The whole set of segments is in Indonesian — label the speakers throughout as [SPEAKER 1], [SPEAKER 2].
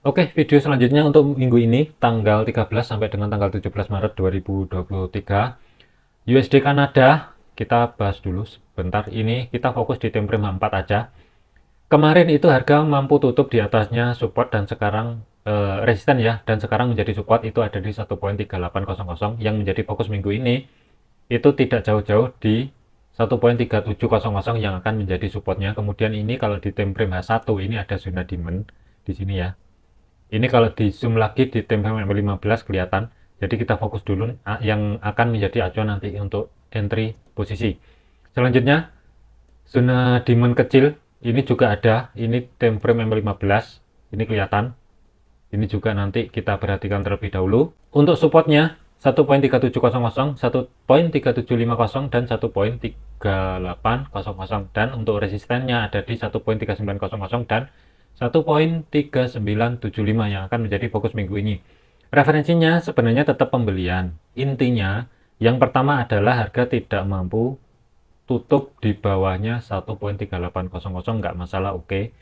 [SPEAKER 1] Oke, video selanjutnya untuk minggu ini, tanggal 13 sampai dengan tanggal 17 Maret 2023. USD Kanada, kita bahas dulu sebentar. Ini kita fokus di time frame 4 aja. Kemarin itu harga mampu tutup di atasnya support dan sekarang resisten ya, dan sekarang menjadi support itu ada di 1.3800 yang menjadi fokus minggu ini. Itu tidak jauh-jauh di 1.3700 yang akan menjadi supportnya. Kemudian ini kalau di time frame H1 ini ada zona demand di sini ya. Ini kalau di zoom lagi di time frame 15 kelihatan. Jadi kita fokus dulu yang akan menjadi acuan nanti untuk entry posisi. Selanjutnya zona demand kecil ini juga ada. Ini time frame 15 ini kelihatan. Ini juga nanti kita perhatikan terlebih dahulu. Untuk supportnya 1.3700, 1.3750 dan 1.3800, dan untuk resistennya ada di 1.3900 dan 1.3975 yang akan menjadi fokus minggu ini. Referensinya sebenarnya tetap pembelian. Intinya yang pertama adalah harga tidak mampu tutup di bawahnya 1.3800 nggak masalah, oke.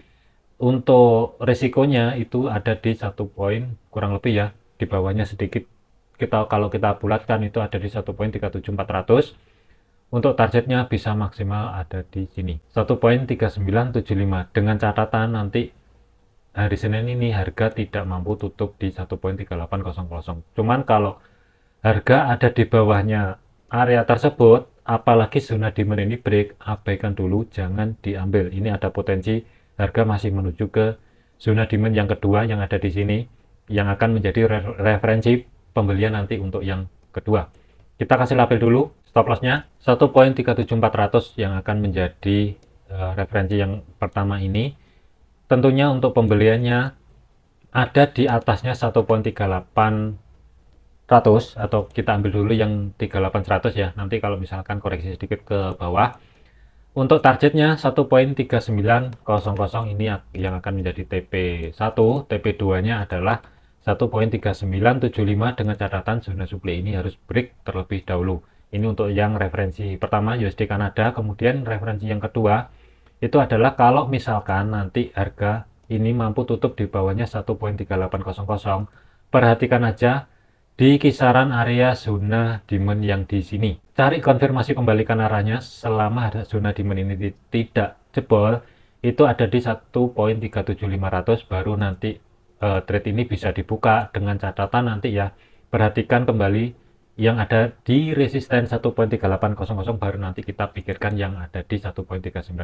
[SPEAKER 1] Untuk resikonya itu ada di satu poin kurang lebih ya, di bawahnya sedikit. Kalau kita bulatkan itu ada di 1.37400. Untuk targetnya bisa maksimal ada di sini 1.3975, dengan catatan nanti hari Senin ini harga tidak mampu tutup di 1.3800. Cuman kalau harga ada di bawahnya area tersebut, apalagi zona demand ini break, abaikan dulu, jangan diambil. Ini ada potensi harga masih menuju ke zona demand yang kedua yang ada di sini, yang akan menjadi referensi pembelian nanti untuk yang kedua. Kita kasih label dulu stop lossnya 1.37400 yang akan menjadi referensi yang pertama ini. Tentunya untuk pembeliannya ada di atasnya 1.3800, atau kita ambil dulu yang 38100 ya, nanti kalau misalkan koreksi sedikit ke bawah. Untuk targetnya 1.3900 ini yang akan menjadi TP1. TP2 nya adalah 1.3975 dengan catatan zona supply ini harus break terlebih dahulu. Ini untuk yang referensi pertama USD Kanada. Kemudian referensi yang kedua itu adalah kalau misalkan nanti harga ini mampu tutup di bawahnya 1.3800, perhatikan aja di kisaran area zona demand yang di sini. Cari konfirmasi kembalikan arahnya selama zona demand ini tidak jebol, itu ada di 1.37500, baru nanti trade ini bisa dibuka. Dengan catatan nanti ya, perhatikan kembali yang ada di resisten 1.3800, baru nanti kita pikirkan yang ada di 1.3900.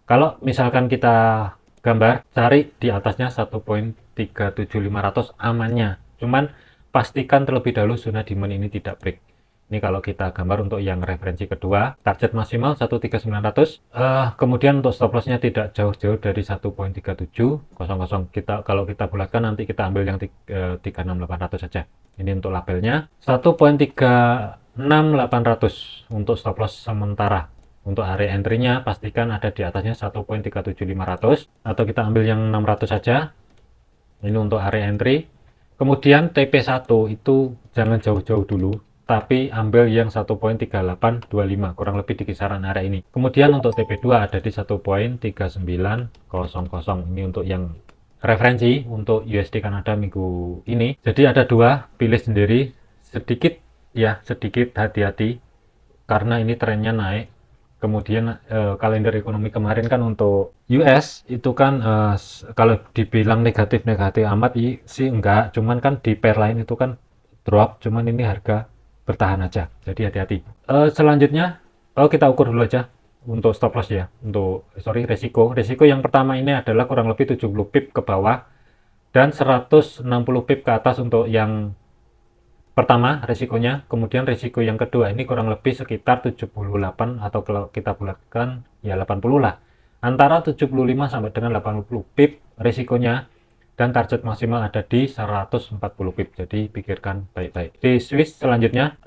[SPEAKER 1] Kalau misalkan kita gambar, cari di atasnya 1.37500 amannya. Cuman pastikan terlebih dahulu zona demand ini tidak break. Ini kalau kita gambar untuk yang referensi kedua, target maksimal 1.3900. Kemudian untuk stop lossnya tidak jauh-jauh dari 1.3700. Kalau kita bulatkan nanti kita ambil yang 36800 saja. Ini untuk labelnya 1.36800 untuk stop loss sementara. Untuk area entry-nya pastikan ada di atasnya 1.37500, atau kita ambil yang 600 saja. Ini untuk area entry. Kemudian TP1 itu jangan jauh-jauh dulu, tapi ambil yang 1.3825, kurang lebih di kisaran area ini. Kemudian untuk TP2 ada di 1.3900. Ini untuk yang referensi untuk USD Kanada minggu ini. Jadi ada dua, pilih sendiri. Sedikit ya, sedikit hati-hati karena ini trennya naik. Kemudian kalender ekonomi kemarin kan untuk US itu kan kalau dibilang negatif-negatif amat sih enggak, cuman kan di pair lain itu kan drop, cuman ini harga bertahan aja, jadi hati-hati. Selanjutnya kita ukur dulu aja untuk stop loss ya, untuk resiko yang pertama ini adalah kurang lebih 70 pip ke bawah dan 160 pip ke atas untuk yang pertama resikonya. Kemudian resiko yang kedua ini kurang lebih sekitar 78, atau kalau kita bulatkan ya 80 lah, antara 75 sampai dengan 80 pip resikonya, dan target maksimal ada di 140 pip. Jadi pikirkan baik-baik. Di Swiss selanjutnya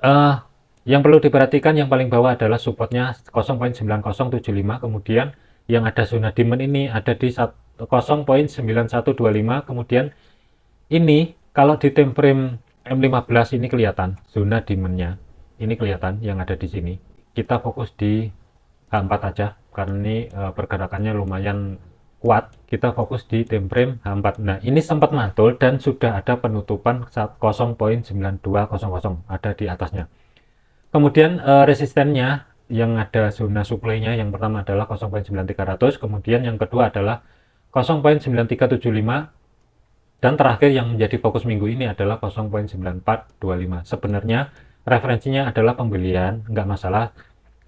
[SPEAKER 1] yang perlu diperhatikan yang paling bawah adalah supportnya 0.9075, kemudian yang ada zona demand ini ada di 0.9125. Kemudian ini kalau di time frame M15 ini kelihatan zona demand-nya. Ini kelihatan yang ada di sini. Kita fokus di H4 aja karena ini pergerakannya lumayan kuat, kita fokus di time frame H4. Nah, ini sempat mantul dan sudah ada penutupan 0.9200 ada di atasnya. Kemudian resistennya yang ada zona supply-nya yang pertama adalah 0.9300, kemudian yang kedua adalah 0.9375, dan terakhir yang menjadi fokus minggu ini adalah 0.9425. Sebenarnya referensinya adalah pembelian, nggak masalah.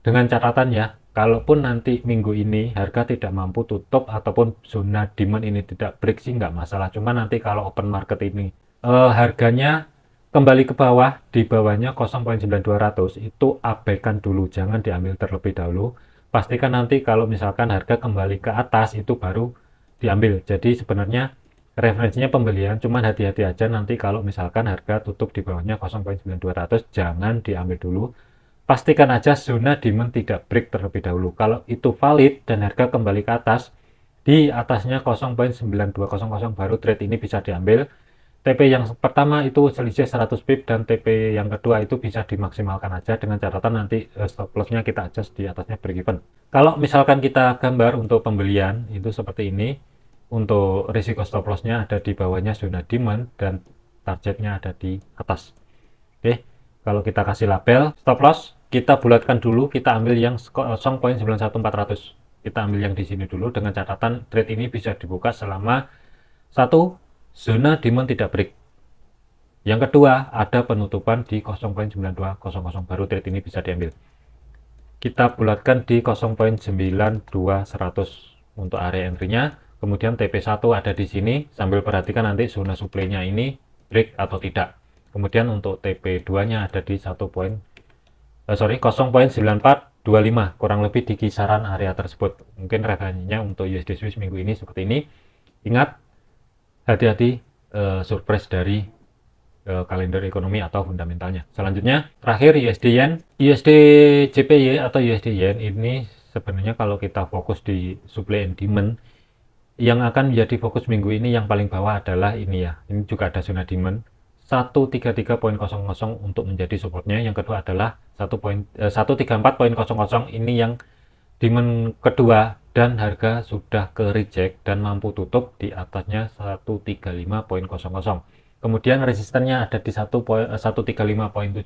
[SPEAKER 1] Dengan catatan ya, kalaupun nanti minggu ini harga tidak mampu tutup ataupun zona demand ini tidak break sih nggak masalah. Cuma nanti kalau open market ini harganya kembali ke bawah, di bawahnya 0.9200, itu abaikan dulu, jangan diambil terlebih dahulu. Pastikan nanti kalau misalkan harga kembali ke atas itu baru diambil. Jadi sebenarnya referensinya pembelian, cuman hati-hati aja nanti kalau misalkan harga tutup di bawahnya 0.9200, jangan diambil dulu. Pastikan aja zona demand tidak break terlebih dahulu. Kalau itu valid dan harga kembali ke atas, di atasnya 0.9200 baru trade ini bisa diambil. TP yang pertama itu selisih 100 pip dan TP yang kedua itu bisa dimaksimalkan aja, dengan catatan nanti stop lossnya kita adjust di atasnya break even. Kalau misalkan kita gambar untuk pembelian itu seperti ini, untuk risiko stop lossnya ada di bawahnya zona demand dan targetnya ada di atas. Oke, kalau kita kasih label stop loss, kita bulatkan dulu, kita ambil yang 0.91400. Kita ambil yang di sini dulu, dengan catatan trade ini bisa dibuka selama satu, zona demand tidak break. Yang kedua, ada penutupan di 0.9200, baru trade ini bisa diambil. Kita bulatkan di 0.92100 untuk area entry-nya. Kemudian TP1 ada di sini, sambil perhatikan nanti zona supply-nya ini break atau tidak. Kemudian untuk TP2-nya ada di 0.9425, kurang lebih di kisaran area tersebut. Mungkin referensinya untuk USD Swiss minggu ini seperti ini. Ingat, hati-hati surprise dari kalender ekonomi atau fundamentalnya. Selanjutnya, terakhir USD Yen. USD JPY atau USD Yen ini sebenarnya kalau kita fokus di supply and demand, yang akan menjadi fokus minggu ini yang paling bawah adalah ini ya. Ini juga ada zona demand 133.00 untuk menjadi supportnya. Yang kedua adalah 134.00, ini yang demand kedua, dan harga sudah ke reject dan mampu tutup di atasnya 135.00. Kemudian resistennya ada di 135.75,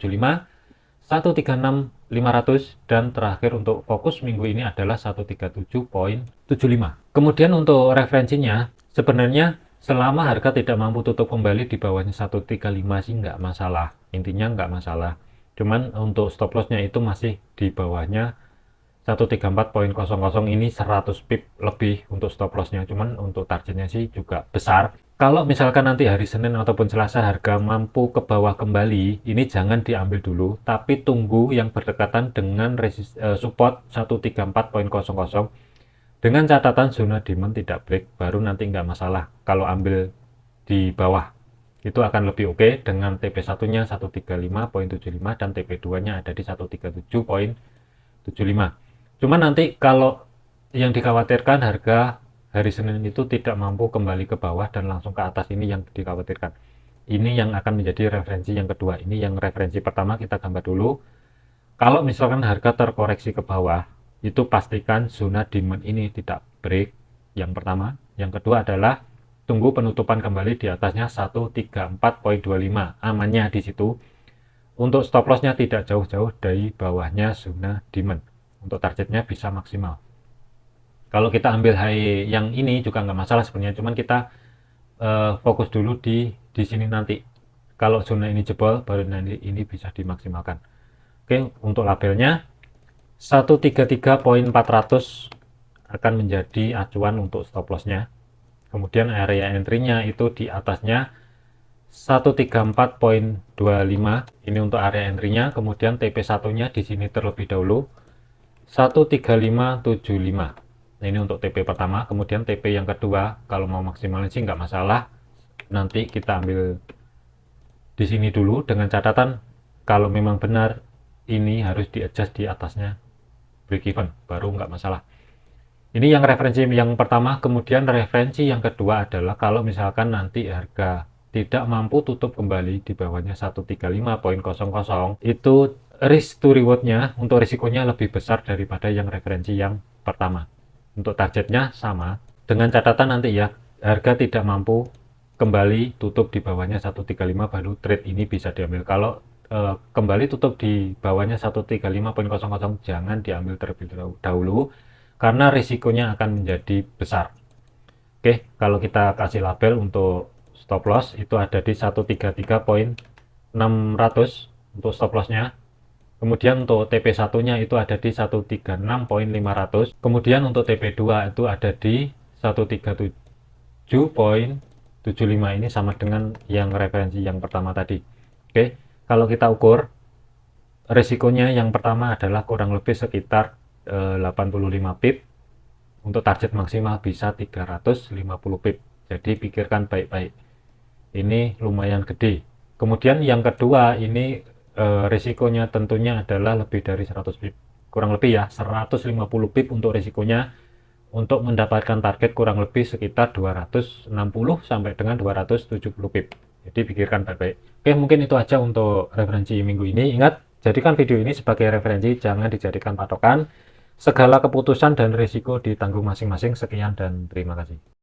[SPEAKER 1] 136.500, dan terakhir untuk fokus minggu ini adalah 137.75. Kemudian untuk referensinya, sebenarnya selama harga tidak mampu tutup kembali di bawahnya 135 sih nggak masalah, intinya nggak masalah. Cuman untuk stop lossnya itu masih di bawahnya 134.00, ini 100 pip lebih untuk stop lossnya, cuman untuk targetnya sih juga besar. Kalau misalkan nanti hari Senin ataupun Selasa harga mampu ke bawah kembali, ini jangan diambil dulu, tapi tunggu yang berdekatan dengan support 134.00, dengan catatan zona demand tidak break, baru nanti nggak masalah kalau ambil di bawah. Itu akan lebih oke, dengan TP1 nya 135.75 dan TP2 nya ada di 137.75. Cuman nanti kalau yang dikhawatirkan harga hari Senin itu tidak mampu kembali ke bawah dan langsung ke atas, ini yang dikhawatirkan. Ini yang akan menjadi referensi yang kedua. Ini yang referensi pertama kita gambar dulu. Kalau misalkan harga terkoreksi ke bawah, itu pastikan zona demand ini tidak break, yang pertama. Yang kedua adalah tunggu penutupan kembali di atasnya 134.25, amannya di situ. Untuk stop lossnya tidak jauh-jauh dari bawahnya zona demand, untuk targetnya bisa maksimal. Kalau kita ambil high yang ini juga nggak masalah sebenarnya, cuman kita fokus dulu di sini nanti. Kalau zona ini jebol, baru nanti ini bisa dimaksimalkan. Oke, untuk labelnya 133.400 akan menjadi acuan untuk stop lossnya. Kemudian area entry-nya itu di atasnya 134.25, ini untuk area entry-nya. Kemudian TP1-nya di sini terlebih dahulu 13575. Nah, ini untuk TP pertama. Kemudian TP yang kedua, kalau mau maksimalin sih nggak masalah, nanti kita ambil di sini dulu, dengan catatan kalau memang benar ini harus di adjust di atasnya break even, baru nggak masalah. Ini yang referensi yang pertama. Kemudian referensi yang kedua adalah kalau misalkan nanti harga tidak mampu tutup kembali di bawahnya 135.00, itu risk to rewardnya untuk risikonya lebih besar daripada yang referensi yang pertama. Untuk targetnya sama, Dengan catatan nanti ya, harga tidak mampu kembali tutup di bawahnya 135 baru trade ini bisa diambil. Kalau kembali tutup di bawahnya 135.00 jangan diambil terlebih dahulu karena risikonya akan menjadi besar. Oke, kalau kita kasih label untuk stop loss itu ada di 133.600 untuk stop lossnya. Kemudian untuk TP1-nya itu ada di 136.500. Kemudian untuk TP2 itu ada di 137.75, ini sama dengan yang referensi yang pertama tadi. Oke, kalau kita ukur risikonya yang pertama adalah kurang lebih sekitar 85 pip. Untuk target maksimal bisa 350 pip. Jadi pikirkan baik-baik. Ini lumayan gede. Kemudian yang kedua ini risikonya tentunya adalah lebih dari 100 pip. Kurang lebih ya 150 pip untuk risikonya, untuk mendapatkan target kurang lebih sekitar 260 sampai dengan 270 pip. Jadi pikirkan baik-baik. Oke, mungkin itu aja untuk referensi minggu ini. Ingat, jadikan video ini sebagai referensi, jangan dijadikan patokan. Segala keputusan dan risiko ditanggung masing-masing. Sekian dan terima kasih.